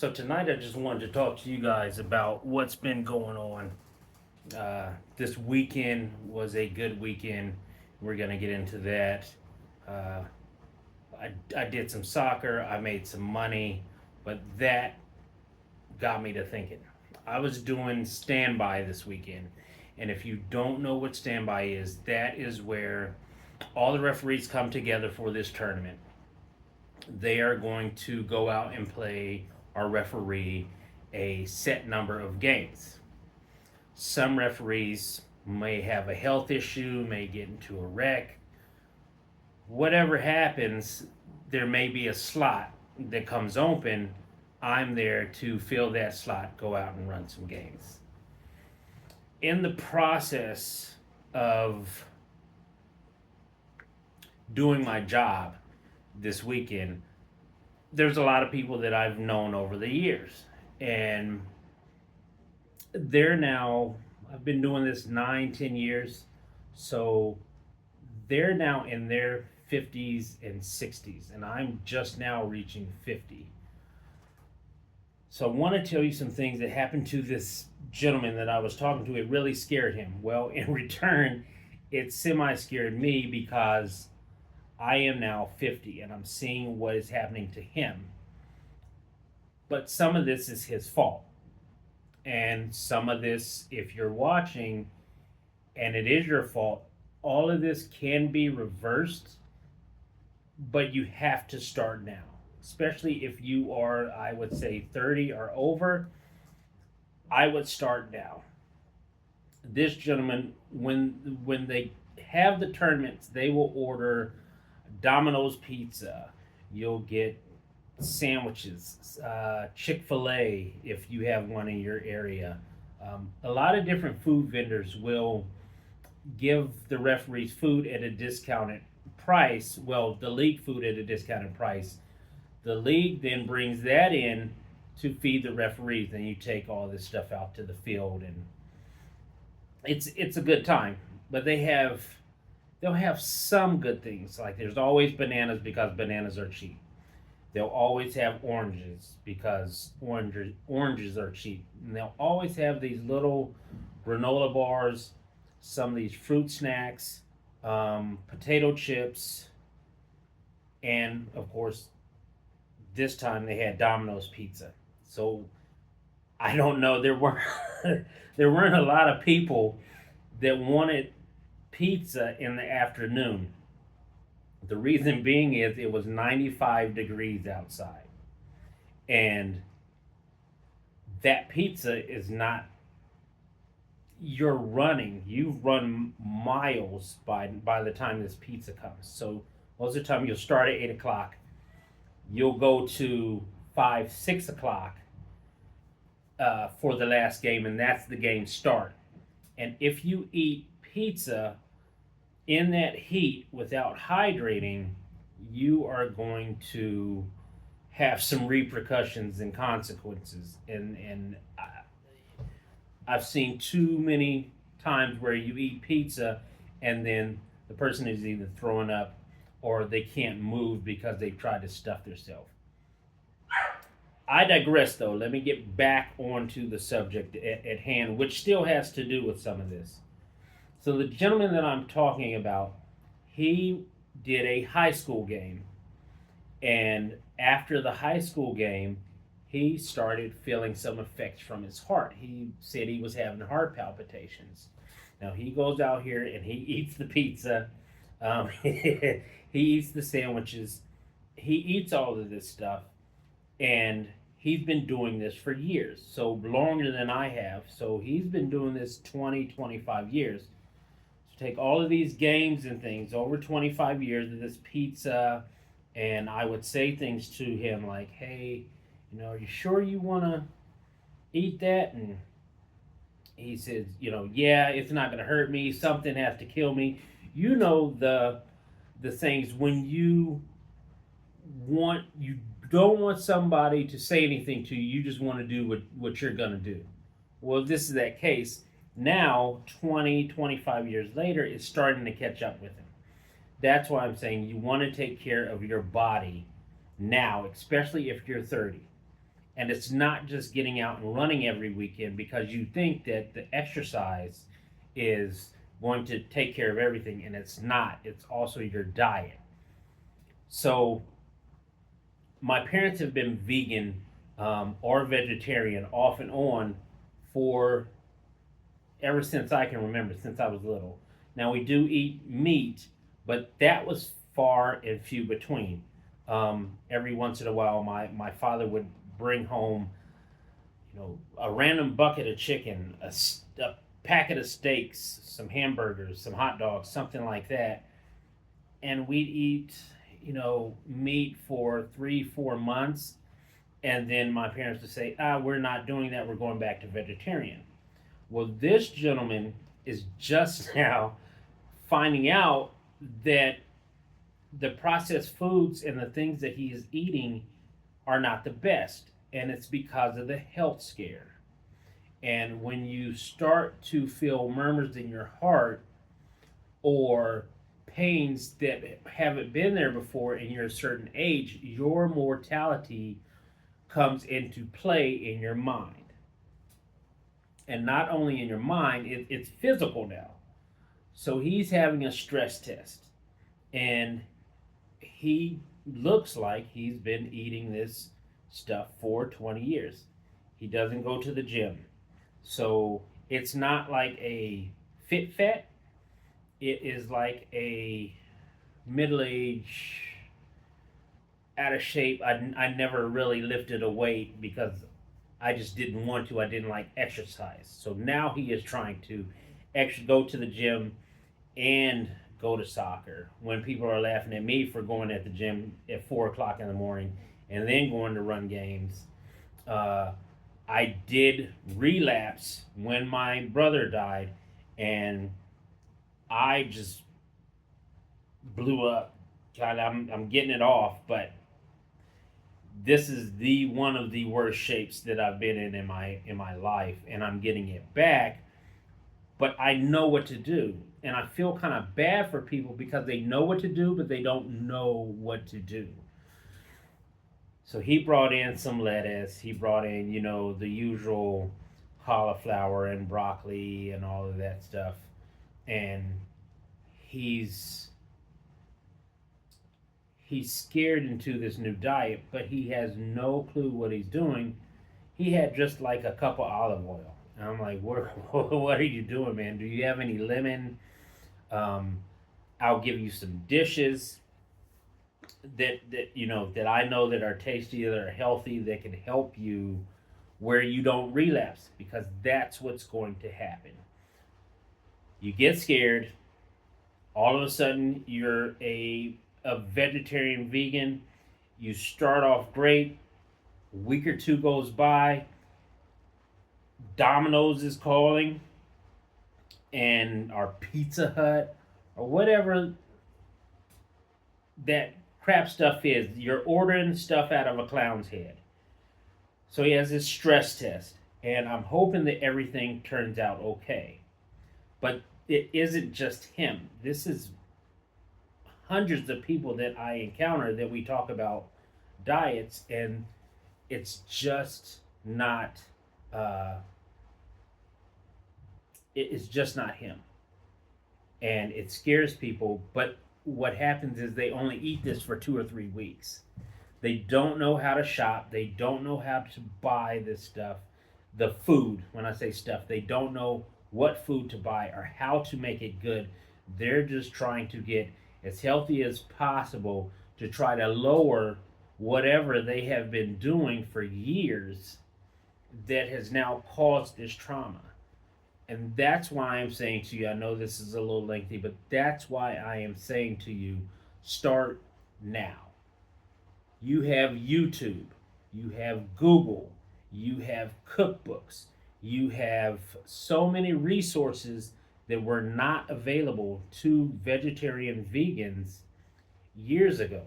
So tonight I just wanted to talk to you guys about what's been going on. This weekend was a good weekend. We're gonna get into that. Uh, I did some soccer. I made some money, but that got me to thinking. I was doing standby this weekend, and if you don't know what standby is, that is where all the referees come together for this tournament. They are going to go out and play or referee a set number of games. Some referees may have a health issue, may get into a wreck. Whatever happens, there may be a slot that comes open. I'm there to fill that slot, go out and run some games. In the process of doing my job this weekend, there's a lot of people that I've known over the years. And they're now, I've been doing this 9, 10 years. So they're now in their 50s and 60s. And I'm just now reaching 50. So I want to tell you some things that happened to this gentleman that I was talking to. It really scared him. Well, in return, it semi scared me because I am now 50 and I'm seeing what is happening to him. But some of this is his fault. And some of this, if you're watching and it is your fault, all of this can be reversed, but you have to start now. Especially if you are, I would say, 30 or over, I would start now. This gentleman, when they have the tournaments, they will order Domino's pizza. You'll get sandwiches, Chick-fil-A if you have one in your area. A lot of different food vendors will give the referees food at a discounted price. Well, the league food at a discounted price. The league then brings that in to feed the referees. Then you take all this stuff out to the field, and it's a good time. But they'll have some good things. Like there's always bananas because bananas are cheap. They'll always have oranges because oranges are cheap. And they'll always have these little granola bars, some of these fruit snacks, potato chips, and of course, this time they had Domino's pizza. So I don't know. There weren't a lot of people that wanted pizza in the afternoon. The reason being is it was 95 degrees outside. And that pizza is not, you're running. You've run miles by the time this pizza comes. So most of the time you'll start at 8 o'clock. You'll go to 5, 6 o'clock for the last game, and that's the game start. And if you eat pizza in that heat without hydrating, you are going to have some repercussions and consequences. And I've seen too many times where you eat pizza and then the person is either throwing up or they can't move because they've tried to stuff themselves. I digress, though. Let me get back onto the subject at hand, which still has to do with some of this. So the gentleman that I'm talking about, he did a high school game. And after the high school game, he started feeling some effects from his heart. He said he was having heart palpitations. Now he goes out here and he eats the pizza. He eats the sandwiches. He eats all of this stuff. And he's been doing this for years. So longer than I have. So he's been doing this 20, 25 years. Take all of these games and things over 25 years of this pizza, and I would say things to him like, hey, are you sure you want to eat that? And he says, yeah, it's not going to hurt me. Something has to kill me. The things when you don't want somebody to say anything to you, you just want to do what you're going to do. Well, this is that case. Now, 20, 25 years later, it's starting to catch up with him. That's why I'm saying you want to take care of your body now, especially if you're 30. And it's not just getting out and running every weekend because you think that the exercise is going to take care of everything, and it's not. It's also your diet. So my parents have been vegan or vegetarian off and on for ever since I can remember, since I was little. Now we do eat meat, but that was far and few between. Every once in a while, my father would bring home, a random bucket of chicken, a packet of steaks, some hamburgers, some hot dogs, something like that, and we'd eat, meat for 3, 4 months, and then my parents would say, we're not doing that. We're going back to vegetarian. Well, this gentleman is just now finding out that the processed foods and the things that he is eating are not the best, and it's because of the health scare. And when you start to feel murmurs in your heart or pains that haven't been there before and you're a certain age, your mortality comes into play in your mind. And not only in your mind, it's physical now. So he's having a stress test. And he looks like he's been eating this stuff for 20 years. He doesn't go to the gym. So it's not like a fit fat, it is like a middle age, out of shape. I never really lifted a weight because I just didn't want to. I didn't like exercise. So now he is trying to go to the gym and go to soccer. When people are laughing at me for going at the gym at 4 o'clock in the morning and then going to run games, I did relapse when my brother died, and I just blew up. God, I'm getting it off, but this is the one of the worst shapes that I've been in my life, and I'm getting it back. But I know what to do, and I feel kind of bad for people because they know what to do, but they don't know what to do. So he brought in some lettuce. He brought in, the usual cauliflower and broccoli and all of that stuff, and he's he's scared into this new diet, but he has no clue what he's doing. He had just like a cup of olive oil. And I'm like, what are you doing, man? Do you have any lemon? Um, I'll give you some dishes that I know that are tasty, that are healthy, that can help you where you don't relapse, because that's what's going to happen. You get scared, all of a sudden you're a vegetarian vegan. You start off great. A week or two goes by. Domino's is calling, and our Pizza Hut, or whatever that crap stuff is. You're ordering stuff out of a clown's head. So he has this stress test, and I'm hoping that everything turns out okay. But it isn't just him. This is hundreds of people that I encounter that we talk about diets, and it's just not. It's just not him, and it scares people. But what happens is they only eat this for 2 or 3 weeks. They don't know how to shop. They don't know how to buy this stuff. The food, when I say stuff, they don't know what food to buy or how to make it good. They're just trying to get as healthy as possible to try to lower whatever they have been doing for years that has now caused this trauma. And that's why I'm saying to you, I know this is a little lengthy, but that's why I am saying to you, start now. You have YouTube, you have Google, you have cookbooks, you have so many resources that were not available to vegetarian vegans years ago.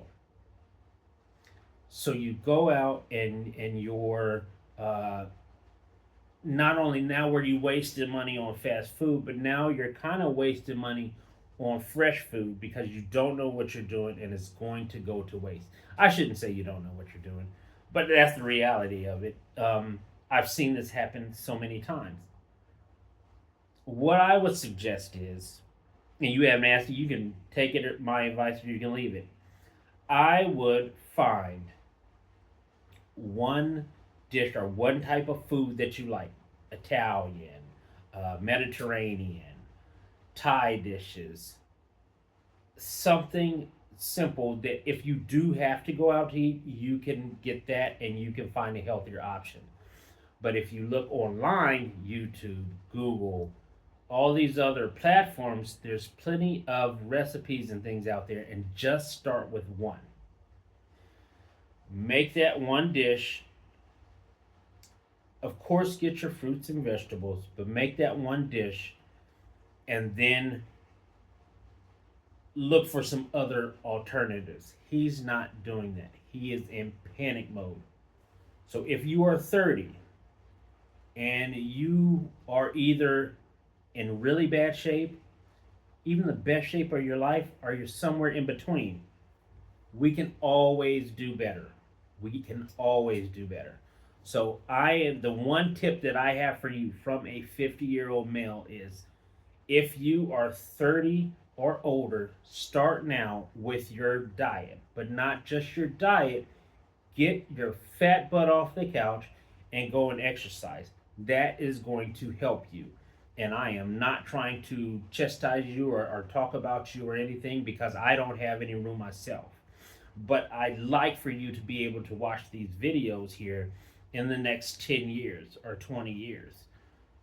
So you go out and you're not only now were you wasting money on fast food, but now you're kind of wasting money on fresh food because you don't know what you're doing and it's going to go to waste. I shouldn't say you don't know what you're doing, But that's the reality of it. I've seen this happen so many times. What I would suggest is, and you haven't asked, you can take it, my advice, or you can leave it. I would find one dish or one type of food that you like: Italian, Mediterranean, Thai dishes, something simple that if you do have to go out to eat, you can get that and you can find a healthier option. But if you look online, YouTube, Google, all these other platforms, there's plenty of recipes and things out there, and just start with one. Make that one dish. Of course, get your fruits and vegetables, but make that one dish and then look for some other alternatives. He's not doing that. He is in panic mode. So if you are 30 and you are either in really bad shape, even the best shape of your life, or you're somewhere in between, we can always do better. We can always do better. So the one tip that I have for you from a 50-year-old male is, if you are 30 or older, start now with your diet, but not just your diet. Get your fat butt off the couch and go and exercise. That is going to help you. And I am not trying to chastise you or talk about you or anything, because I don't have any room myself. But I'd like for you to be able to watch these videos here in the next 10 years or 20 years,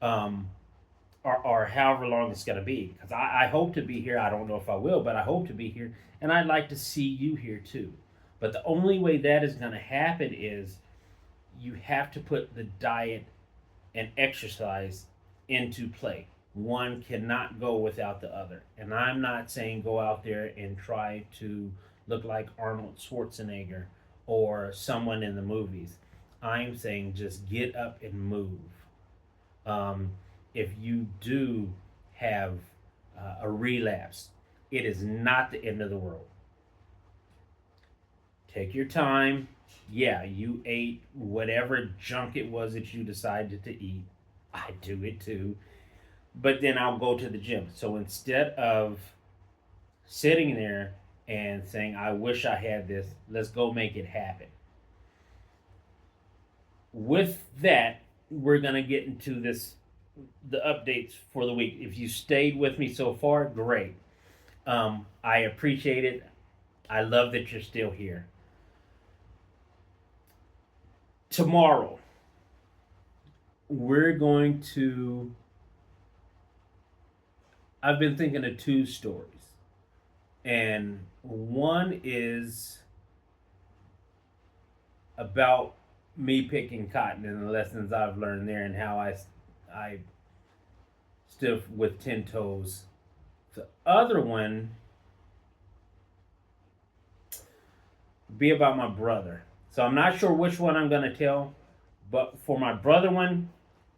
or however long it's going to be. Because I hope to be here. I don't know if I will, but I hope to be here. And I'd like to see you here too. But the only way that is going to happen is you have to put the diet and exercise into play. One cannot go without the other. And I'm not saying go out there and try to look like Arnold Schwarzenegger or someone in the movies. I'm saying just get up and move. If you do have a relapse, it is not the end of the world. Take your time. Yeah, you ate whatever junk it was that you decided to eat. I do it too. But then I'll go to the gym. So instead of sitting there and saying, I wish I had this, let's go make it happen. With that, we're going to get into the updates for the week. If you stayed with me so far, great. I appreciate it. I love that you're still here. Tomorrow, we're going to. I've been thinking of two stories. And one is about me picking cotton and the lessons I've learned there, and how I stood with 10 toes. The other one be about my brother. So I'm not sure which one I'm going to tell, but for my brother one,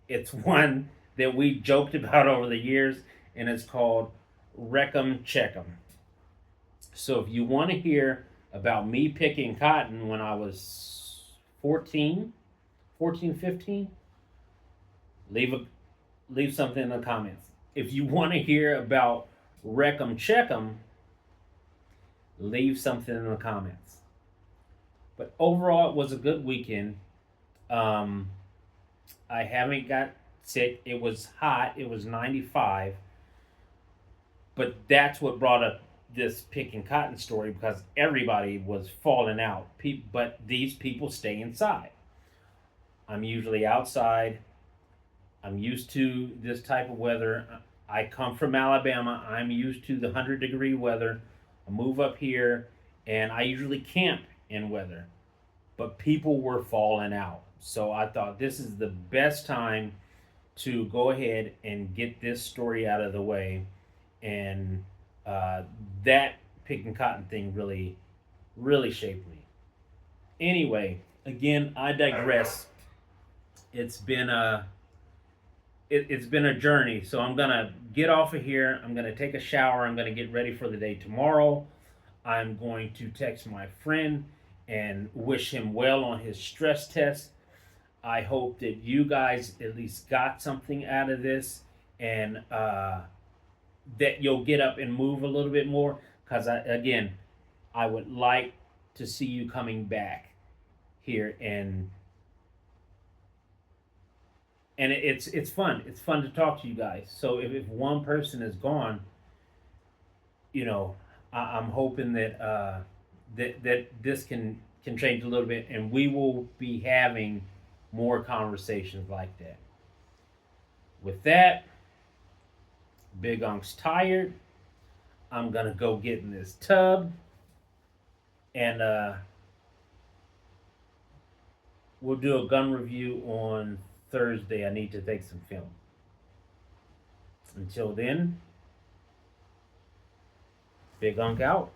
it's one that we joked about over the years, and it's called Wreck 'em Check 'em. So if you want to hear about me picking cotton when I was 14, 15, leave something in the comments. If you want to hear about Wreck 'em Check 'em, leave something in the comments. But overall, it was a good weekend. I haven't got sick. It was hot. It was 95. But that's what brought up this picking cotton story, because everybody was falling out. But these people stay inside. I'm usually outside. I'm used to this type of weather. I come from Alabama. I'm used to the 100-degree weather. I move up here, and I usually camp in weather. But people were falling out. So I thought this is the best time to go ahead and get this story out of the way. And that picking cotton thing really, really shaped me. Anyway, again, I digress. It's been a journey. So I'm gonna get off of here. I'm gonna take a shower. I'm gonna get ready for the day tomorrow. I'm going to text my friend and wish him well on his stress test. I hope that you guys at least got something out of this, and that you'll get up and move a little bit more. Because I would like to see you coming back here, and it's fun. It's fun to talk to you guys. So if one person is gone, I'm hoping that that this can change a little bit, and we will be having more conversations like that. With that, Big Unc's tired. I'm gonna go get in this tub, and we'll do a gun review on Thursday. I need to take some film. Until then, Big Unk out.